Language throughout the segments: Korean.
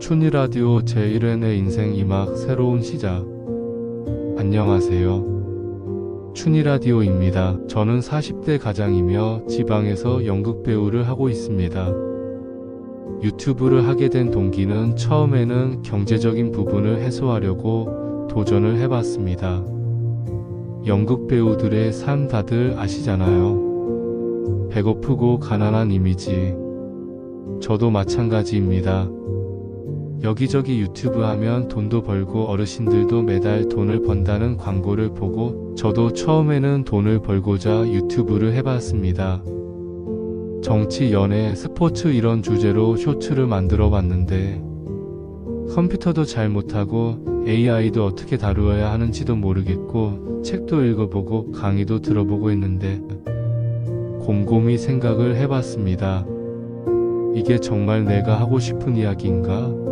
춘희라디오 제1회 인생 2막 새로운 시작. 안녕하세요. 춘희라디오입니다. 저는 40대 가장이며 지방에서 연극배우를 하고 있습니다. 유튜브를 하게 된 동기는 처음에는 경제적인 부분을 해소하려고 도전을 해봤습니다. 연극배우들의 삶 다들 아시잖아요. 배고프고 가난한 이미지. 저도 마찬가지입니다. 여기저기 유튜브 하면 돈도 벌고 어르신들도 매달 돈을 번다는 광고를 보고 저도 처음에는 돈을 벌고자 유튜브를 해봤습니다. 정치, 연애, 스포츠 이런 주제로 쇼츠를 만들어 봤는데 컴퓨터도 잘 못하고 AI도 어떻게 다루어야 하는지도 모르겠고 책도 읽어보고 강의도 들어보고 했는데 곰곰이 생각을 해봤습니다. 이게 정말 내가 하고 싶은 이야기인가?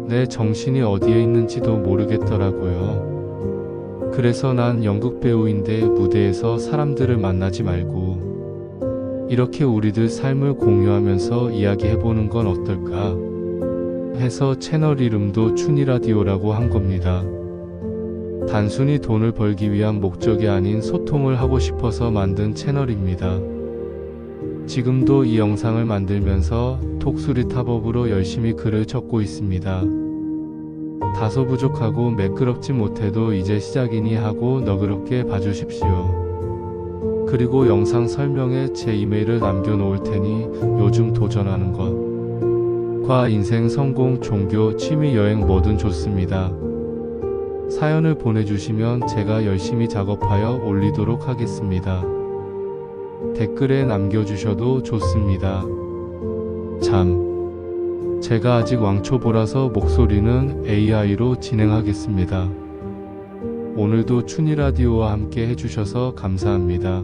내 정신이 어디에 있는지도 모르겠더라고요. 그래서 난 연극배우인데 무대에서 사람들을 만나지 말고 이렇게 우리들 삶을 공유하면서 이야기해보는 건 어떨까 해서 채널 이름도 춘희라디오라고 한 겁니다. 단순히 돈을 벌기 위한 목적이 아닌 소통을 하고 싶어서 만든 채널입니다. 지금도 이 영상을 만들면서 톡수리 탑업으로 열심히 글을 적고 있습니다. 다소 부족하고 매끄럽지 못해도 이제 시작이니 하고 너그럽게 봐주십시오. 그리고 영상 설명에 제 이메일을 남겨놓을 테니 요즘 도전하는 것과 인생, 성공, 종교, 취미, 여행 뭐든 좋습니다. 사연을 보내주시면 제가 열심히 작업하여 올리도록 하겠습니다. 댓글에 남겨주셔도 좋습니다. 제가 아직 왕초보라서 목소리는 AI로 진행하겠습니다. 오늘도 춘희라디오와 함께 해주셔서 감사합니다.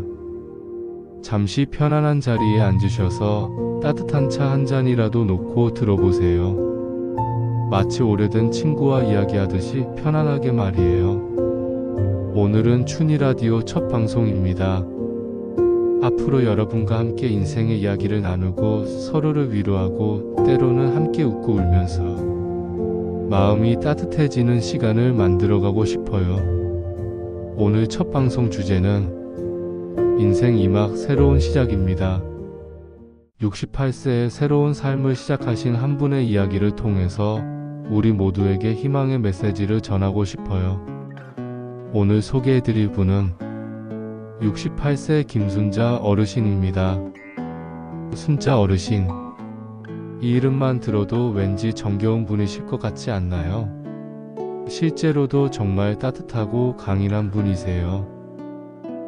잠시 편안한 자리에 앉으셔서 따뜻한 차 한 잔이라도 놓고 들어보세요. 마치 오래된 친구와 이야기하듯이 편안하게 말이에요. 오늘은 춘희라디오 첫 방송입니다. 앞으로 여러분과 함께 인생의 이야기를 나누고 서로를 위로하고 때로는 함께 웃고 울면서 마음이 따뜻해지는 시간을 만들어가고 싶어요. 오늘 첫 방송 주제는 인생 2막 새로운 시작입니다. 68세에 새로운 삶을 시작하신 한 분의 이야기를 통해서 우리 모두에게 희망의 메시지를 전하고 싶어요. 오늘 소개해드릴 분은 68세 김순자 어르신입니다. 순자 어르신. 이 이름만 들어도 왠지 정겨운 분이실 것 같지 않나요? 실제로도 정말 따뜻하고 강인한 분이세요.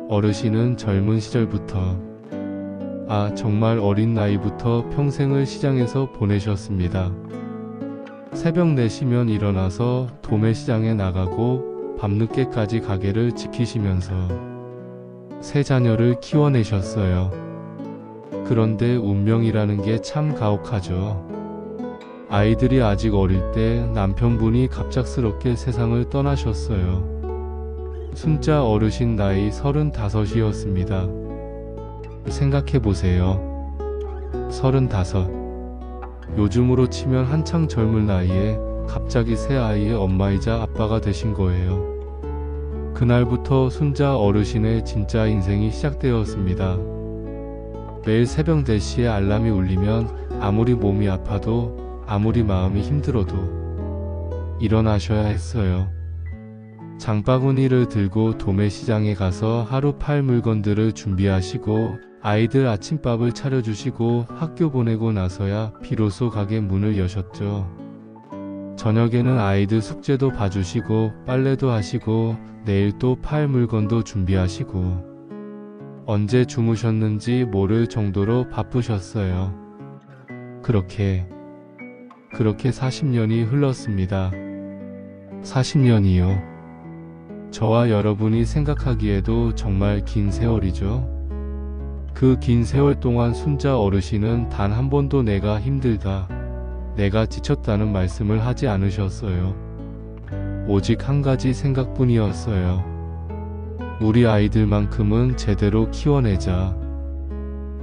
어르신은 젊은 시절부터, 정말 어린 나이부터 평생을 시장에서 보내셨습니다. 새벽 4시면 일어나서 도매시장에 나가고 밤늦게까지 가게를 지키시면서 세 자녀를 키워내셨어요. 그런데 운명이라는 게 참 가혹하죠. 아이들이 아직 어릴 때 남편분이 갑작스럽게 세상을 떠나셨어요. 순자 어르신 나이 35이었습니다. 생각해보세요. 35. 요즘으로 치면 한창 젊은 나이에 갑자기 새 아이의 엄마이자 아빠가 되신 거예요. 그날부터 순자 어르신의 진짜 인생이 시작되었습니다. 매일 새벽 4시에 알람이 울리면 아무리 몸이 아파도 아무리 마음이 힘들어도 일어나셔야 했어요. 장바구니를 들고 도매시장에 가서 하루 팔 물건들을 준비하시고 아이들 아침밥을 차려주시고 학교 보내고 나서야 비로소 가게 문을 여셨죠. 저녁에는 아이들 숙제도 봐주시고 빨래도 하시고 내일 또 팔 물건도 준비하시고 언제 주무셨는지 모를 정도로 바쁘셨어요. 그렇게 40년이 흘렀습니다. 40년이요. 저와 여러분이 생각하기에도 정말 긴 세월이죠. 그 긴 세월 동안 순자 어르신은 단 한 번도 내가 힘들다, 내가 지쳤다는 말씀을 하지 않으셨어요. 오직 한 가지 생각뿐이었어요. 우리 아이들만큼은 제대로 키워내자.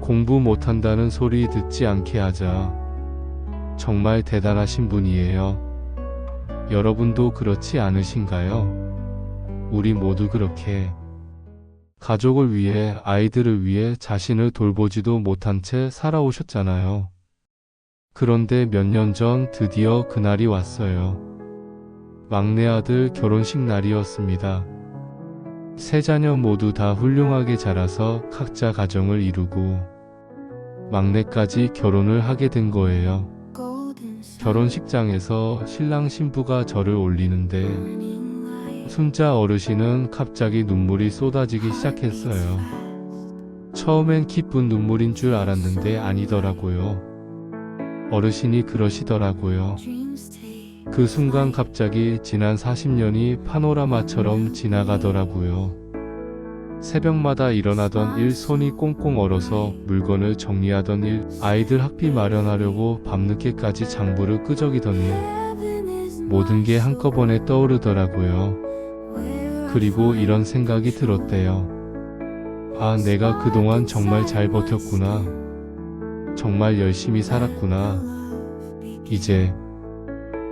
공부 못한다는 소리 듣지 않게 하자. 정말 대단하신 분이에요. 여러분도 그렇지 않으신가요? 우리 모두 그렇게 가족을 위해, 아이들을 위해 자신을 돌보지도 못한 채 살아오셨잖아요. 그런데 몇 년 전 드디어 그날이 왔어요. 막내 아들 결혼식 날이었습니다. 세 자녀 모두 다 훌륭하게 자라서 각자 가정을 이루고 막내까지 결혼을 하게 된 거예요. 결혼식장에서 신랑 신부가 절을 올리는데 순자 어르신은 갑자기 눈물이 쏟아지기 시작했어요. 처음엔 기쁜 눈물인 줄 알았는데 아니더라고요. 어르신이 그러시더라고요. 그 순간 갑자기 지난 40년이 파노라마처럼 지나가더라고요. 새벽마다 일어나던 일, 손이 꽁꽁 얼어서 물건을 정리하던 일, 아이들 학비 마련하려고 밤늦게까지 장부를 끄적이던 일, 모든 게 한꺼번에 떠오르더라고요. 그리고 이런 생각이 들었대요. 아, 내가 그동안 정말 잘 버텼구나. 정말 열심히 살았구나.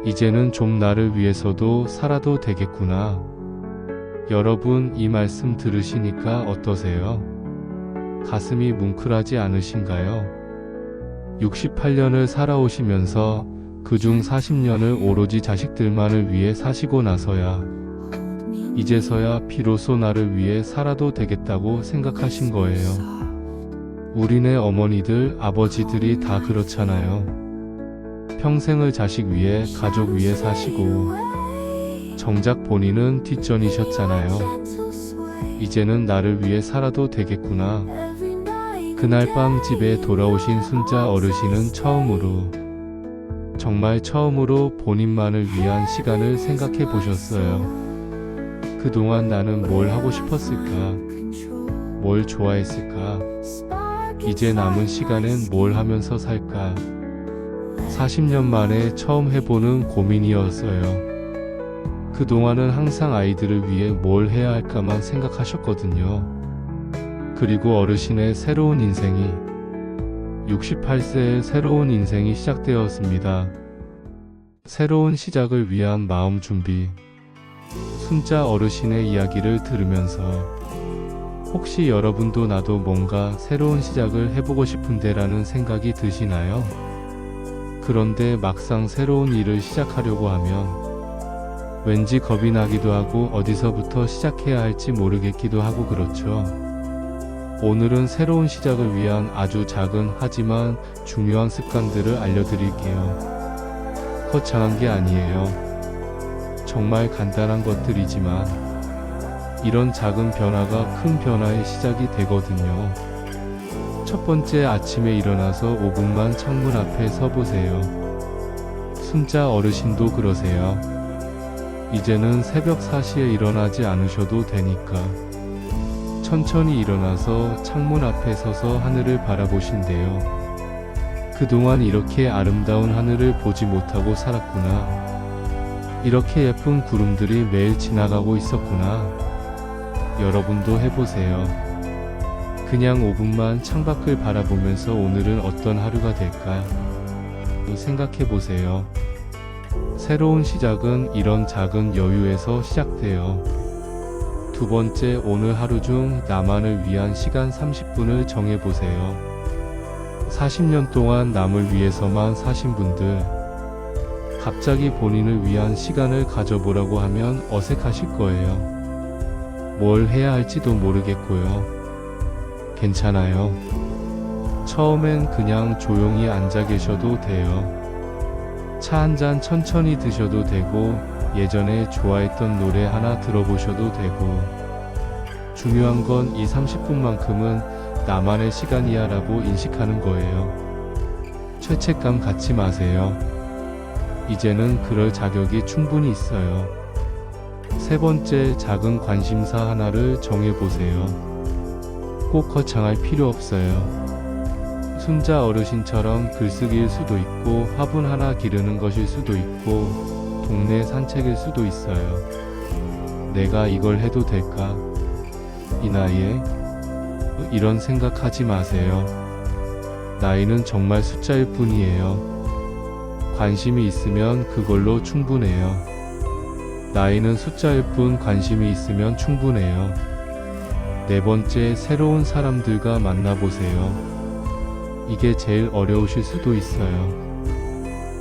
이제는 좀 나를 위해서도 살아도 되겠구나. 여러분, 이 말씀 들으시니까 어떠세요? 가슴이 뭉클하지 않으신가요? 68년을 살아오시면서 그중 40년을 오로지 자식들만을 위해 사시고 나서야 이제서야 비로소 나를 위해 살아도 되겠다고 생각하신 거예요. 우리네 어머니들, 아버지들이 다 그렇잖아요. 평생을 자식 위해, 가족 위해 사시고 정작 본인은 뒷전이셨잖아요. 이제는 나를 위해 살아도 되겠구나. 그날 밤 집에 돌아오신 순자 어르신은 정말 처음으로 본인만을 위한 시간을 생각해 보셨어요. 그동안 나는 뭘 하고 싶었을까? 뭘 좋아했을까? 이제 남은 시간엔 뭘 하면서 살까? 40년 만에 처음 해보는 고민이었어요. 그동안은 항상 아이들을 위해 뭘 해야 할까만 생각하셨거든요. 그리고 어르신의 새로운 인생이, 68세의 새로운 인생이 시작되었습니다. 새로운 시작을 위한 마음 준비. 순자 어르신의 이야기를 들으면서 혹시 여러분도 나도 뭔가 새로운 시작을 해보고 싶은데 라는 생각이 드시나요? 그런데 막상 새로운 일을 시작하려고 하면 왠지 겁이 나기도 하고 어디서부터 시작해야 할지 모르겠기도 하고 그렇죠. 오늘은 새로운 시작을 위한 아주 작은 하지만 중요한 습관들을 알려드릴게요. 거창한 게 아니에요. 정말 간단한 것들이지만 이런 작은 변화가 큰 변화의 시작이 되거든요. 첫 번째, 아침에 일어나서 5분만 창문 앞에 서보세요. 순자 어르신도 그러세요. 이제는 새벽 4시에 일어나지 않으셔도 되니까 천천히 일어나서 창문 앞에 서서 하늘을 바라보신대요. 그동안 이렇게 아름다운 하늘을 보지 못하고 살았구나. 이렇게 예쁜 구름들이 매일 지나가고 있었구나. 여러분도 해보세요. 그냥 5분만 창밖을 바라보면서 오늘은 어떤 하루가 될까? 생각해보세요. 새로운 시작은 이런 작은 여유에서 시작돼요. 두 번째, 오늘 하루 중 나만을 위한 시간 30분을 정해보세요. 40년 동안 남을 위해서만 사신 분들, 갑자기 본인을 위한 시간을 가져보라고 하면 어색하실 거예요. 뭘 해야 할지도 모르겠고요. 괜찮아요. 처음엔 그냥 조용히 앉아 계셔도 돼요. 차 한 잔 천천히 드셔도 되고 예전에 좋아했던 노래 하나 들어보셔도 되고 중요한 건 이 30분만큼은 나만의 시간이야 라고 인식하는 거예요. 죄책감 갖지 마세요. 이제는 그럴 자격이 충분히 있어요. 세 번째, 작은 관심사 하나를 정해보세요. 꼭 거창할 필요 없어요. 순자 어르신처럼 글쓰기일 수도 있고 화분 하나 기르는 것일 수도 있고 동네 산책일 수도 있어요. 내가 이걸 해도 될까? 이 나이에? 이런 생각하지 마세요. 나이는 정말 숫자일 뿐이에요. 관심이 있으면 그걸로 충분해요. 나이는 숫자일 뿐 관심이 있으면 충분해요. 네 번째, 새로운 사람들과 만나보세요. 이게 제일 어려우실 수도 있어요.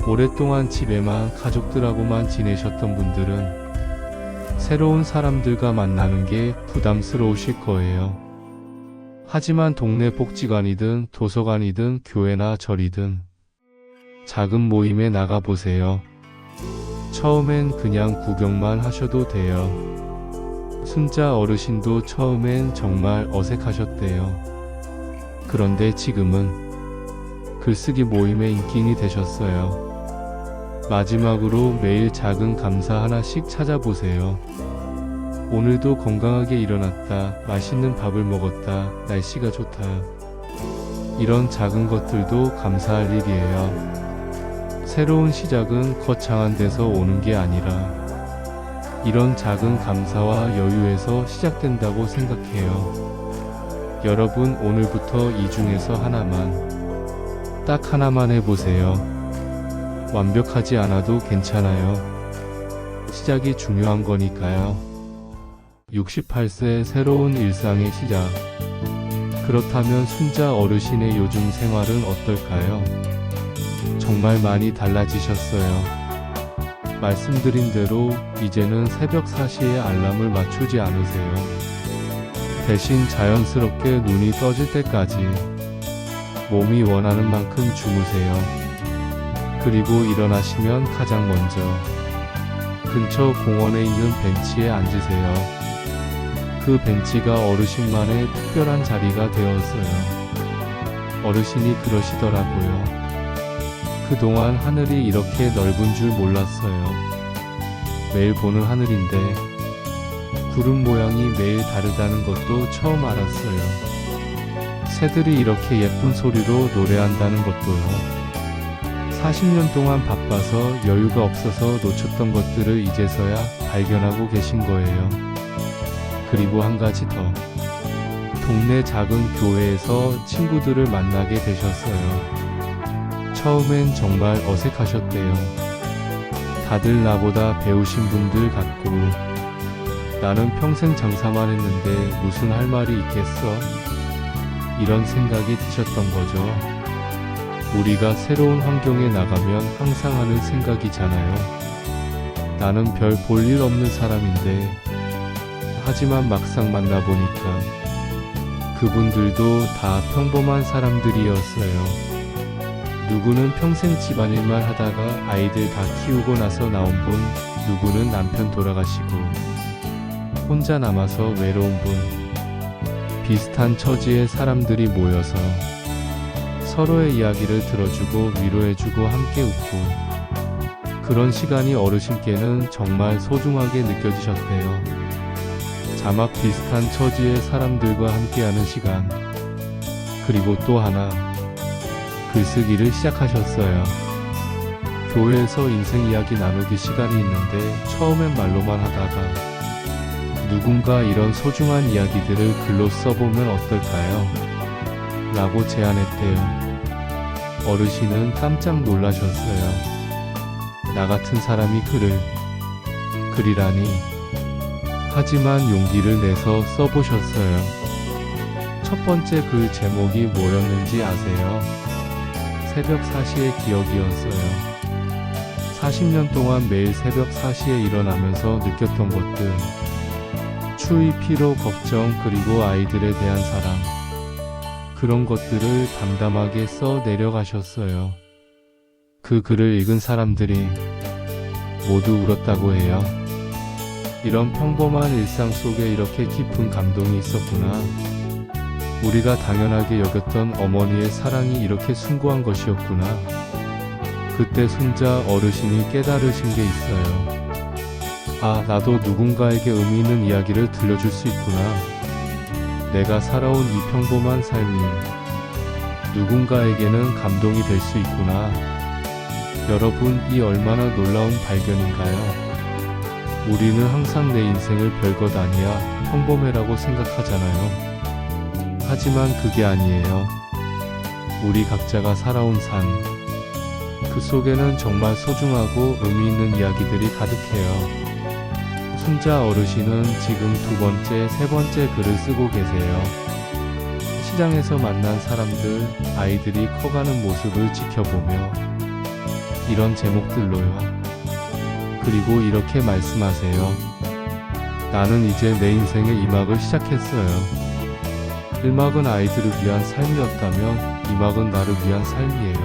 오랫동안 집에만 가족들하고만 지내셨던 분들은 새로운 사람들과 만나는 게 부담스러우실 거예요. 하지만 동네 복지관이든 도서관이든 교회나 절이든 작은 모임에 나가보세요. 처음엔 그냥 구경만 하셔도 돼요. 순자 어르신도 처음엔 정말 어색하셨대요. 그런데 지금은 글쓰기 모임의 인기인이 되셨어요. 마지막으로 매일 작은 감사 하나씩 찾아보세요. 오늘도 건강하게 일어났다, 맛있는 밥을 먹었다, 날씨가 좋다. 이런 작은 것들도 감사할 일이에요. 새로운 시작은 거창한 데서 오는 게 아니라 이런 작은 감사와 여유에서 시작된다고 생각해요. 여러분, 오늘부터 이 중에서 하나만, 딱 하나만 해보세요. 완벽하지 않아도 괜찮아요. 시작이 중요한 거니까요. 68세 새로운 일상의 시작. 그렇다면 순자 어르신의 요즘 생활은 어떨까요? 정말 많이 달라지셨어요. 말씀드린 대로 이제는 새벽 4시에 알람을 맞추지 않으세요. 대신 자연스럽게 눈이 떠질 때까지 몸이 원하는 만큼 주무세요. 그리고 일어나시면 가장 먼저 근처 공원에 있는 벤치에 앉으세요. 그 벤치가 어르신만의 특별한 자리가 되었어요. 어르신이 그러시더라고요. 그동안 하늘이 이렇게 넓은 줄 몰랐어요. 매일 보는 하늘인데 구름 모양이 매일 다르다는 것도 처음 알았어요. 새들이 이렇게 예쁜 소리로 노래한다는 것도요. 40년 동안 바빠서 여유가 없어서 놓쳤던 것들을 이제서야 발견하고 계신 거예요. 그리고 한 가지 더. 동네 작은 교회에서 친구들을 만나게 되셨어요. 처음엔 정말 어색하셨대요. 다들 나보다 배우신 분들 같고 나는 평생 장사만 했는데 무슨 할 말이 있겠어? 이런 생각이 드셨던 거죠. 우리가 새로운 환경에 나가면 항상 하는 생각이잖아요. 나는 별 볼 일 없는 사람인데, 하지만 막상 만나보니까 그분들도 다 평범한 사람들이었어요. 누구는 평생 집안일만 하다가 아이들 다 키우고 나서 나온 분, 누구는 남편 돌아가시고 혼자 남아서 외로운 분, 비슷한 처지의 사람들이 모여서 서로의 이야기를 들어주고 위로해주고 함께 웃고, 그런 시간이 어르신께는 정말 소중하게 느껴지셨대요. 자막 비슷한 처지의 사람들과 함께하는 시간. 그리고 또 하나, 글쓰기를 시작하셨어요. 교회에서 인생 이야기 나누기 시간이 있는데 처음엔 말로만 하다가 누군가 이런 소중한 이야기들을 글로 써보면 어떨까요? 라고 제안했대요. 어르신은 깜짝 놀라셨어요. 나 같은 사람이 글이라니. 하지만 용기를 내서 써보셨어요. 첫 번째 글 제목이 뭐였는지 아세요? 새벽 4시의 기억이었어요. 40년 동안 매일 새벽 4시에 일어나면서 느꼈던 것들, 추위, 피로, 걱정, 그리고 아이들에 대한 사랑, 그런 것들을 담담하게 써 내려가셨어요. 그 글을 읽은 사람들이 모두 울었다고 해요. 이런 평범한 일상 속에 이렇게 깊은 감동이 있었구나. 우리가 당연하게 여겼던 어머니의 사랑이 이렇게 숭고한 것이었구나. 그때 순자 어르신이 깨달으신 게 있어요. 아, 나도 누군가에게 의미 있는 이야기를 들려줄 수 있구나. 내가 살아온 이 평범한 삶이 누군가에게는 감동이 될 수 있구나. 여러분, 이 얼마나 놀라운 발견인가요? 우리는 항상 내 인생을 별것 아니야, 평범해라고 생각하잖아요. 하지만 그게 아니에요. 우리 각자가 살아온 삶, 그 속에는 정말 소중하고 의미 있는 이야기들이 가득해요. 손자 어르신은 지금 두 번째, 세 번째 글을 쓰고 계세요. 시장에서 만난 사람들, 아이들이 커가는 모습을 지켜보며 이런 제목들로요. 그리고 이렇게 말씀하세요. 나는 이제 내 인생의 2막을 시작했어요. 1막은 아이들을 위한 삶이었다면 2막은 나를 위한 삶이에요.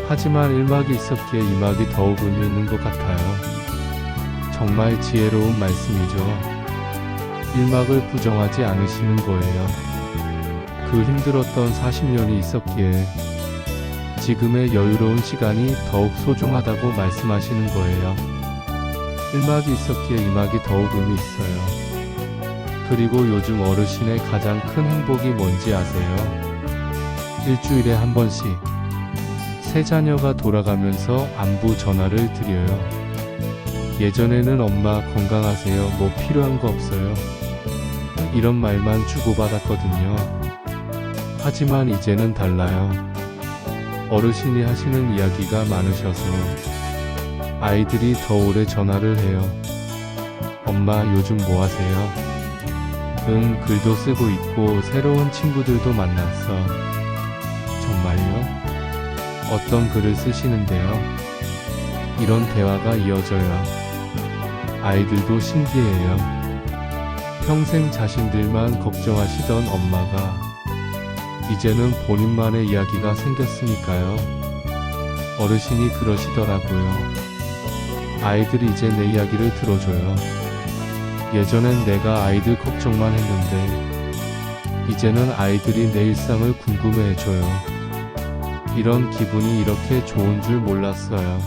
하지만 1막이 있었기에 2막이 더욱 의미 있는 것 같아요. 정말 지혜로운 말씀이죠. 1막을 부정하지 않으시는 거예요. 그 힘들었던 40년이 있었기에 지금의 여유로운 시간이 더욱 소중하다고 말씀하시는 거예요. 1막이 있었기에 2막이 더욱 의미 있어요. 그리고 요즘 어르신의 가장 큰 행복이 뭔지 아세요? 일주일에 한 번씩 새 자녀가 돌아가면서 안부 전화를 드려요. 예전에는 엄마 건강하세요? 뭐 필요한 거 없어요? 이런 말만 주고받았거든요. 하지만 이제는 달라요. 어르신이 하시는 이야기가 많으셔서 아이들이 더 오래 전화를 해요. 엄마 요즘 뭐 하세요? 글도 쓰고 있고 새로운 친구들도 만났어. 정말요? 어떤 글을 쓰시는데요? 이런 대화가 이어져요. 아이들도 신기해요. 평생 자신들만 걱정하시던 엄마가 이제는 본인만의 이야기가 생겼으니까요. 어르신이 그러시더라고요. 아이들이 이제 내 이야기를 들어줘요. 예전엔 내가 아이들 걱정만 했는데 이제는 아이들이 내 일상을 궁금해해줘요. 이런 기분이 이렇게 좋은 줄 몰랐어요.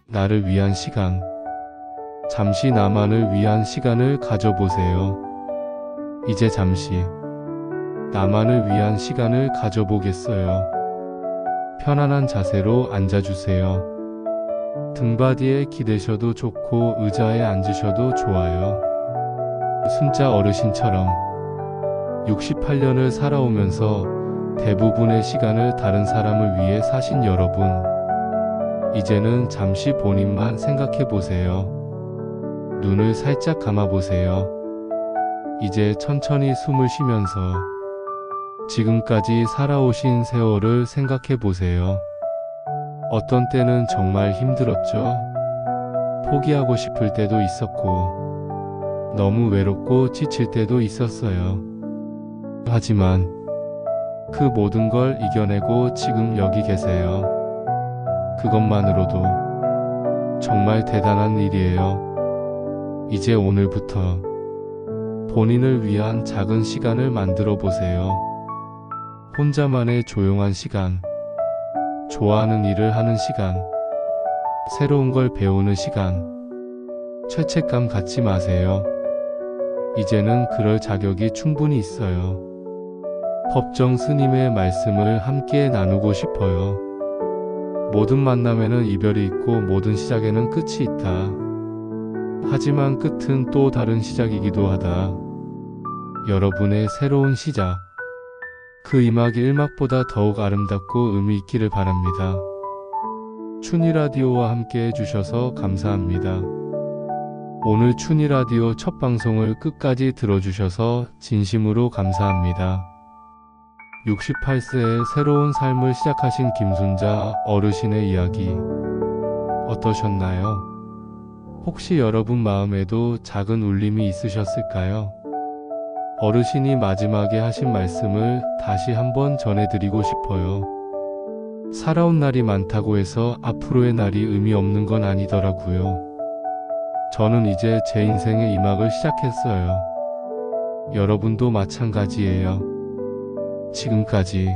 나를 위한 시간. 잠시 나만을 위한 시간을 가져보세요. 이제 잠시 나만을 위한 시간을 가져보겠어요. 편안한 자세로 앉아주세요. 등받이에 기대셔도 좋고 의자에 앉으셔도 좋아요. 순자 어르신처럼 68년을 살아오면서 대부분의 시간을 다른 사람을 위해 사신 여러분, 이제는 잠시 본인만 생각해 보세요. 눈을 살짝 감아 보세요. 이제 천천히 숨을 쉬면서 지금까지 살아오신 세월을 생각해 보세요. 어떤 때는 정말 힘들었죠. 포기하고 싶을 때도 있었고, 너무 외롭고 지칠 때도 있었어요. 하지만 그 모든 걸 이겨내고 지금 여기 계세요. 그것만으로도 정말 대단한 일이에요. 이제 오늘부터 본인을 위한 작은 시간을 만들어 보세요. 혼자만의 조용한 시간, 좋아하는 일을 하는 시간, 새로운 걸 배우는 시간. 죄책감 갖지 마세요. 이제는 그럴 자격이 충분히 있어요. 법정 스님의 말씀을 함께 나누고 싶어요. 모든 만남에는 이별이 있고 모든 시작에는 끝이 있다. 하지만 끝은 또 다른 시작이기도 하다. 여러분의 새로운 시작, 그 2막이 1막보다 더욱 아름답고 의미 있기를 바랍니다. 춘희라디오와 함께 해주셔서 감사합니다. 오늘 춘희라디오 첫 방송을 끝까지 들어주셔서 진심으로 감사합니다. 68세의 새로운 삶을 시작하신 김순자 어르신의 이야기 어떠셨나요? 혹시 여러분 마음에도 작은 울림이 있으셨을까요? 어르신이 마지막에 하신 말씀을 다시 한번 전해드리고 싶어요. 살아온 날이 많다고 해서 앞으로의 날이 의미 없는 건 아니더라고요. 저는 이제 제 인생의 2막을 시작했어요. 여러분도 마찬가지예요. 지금까지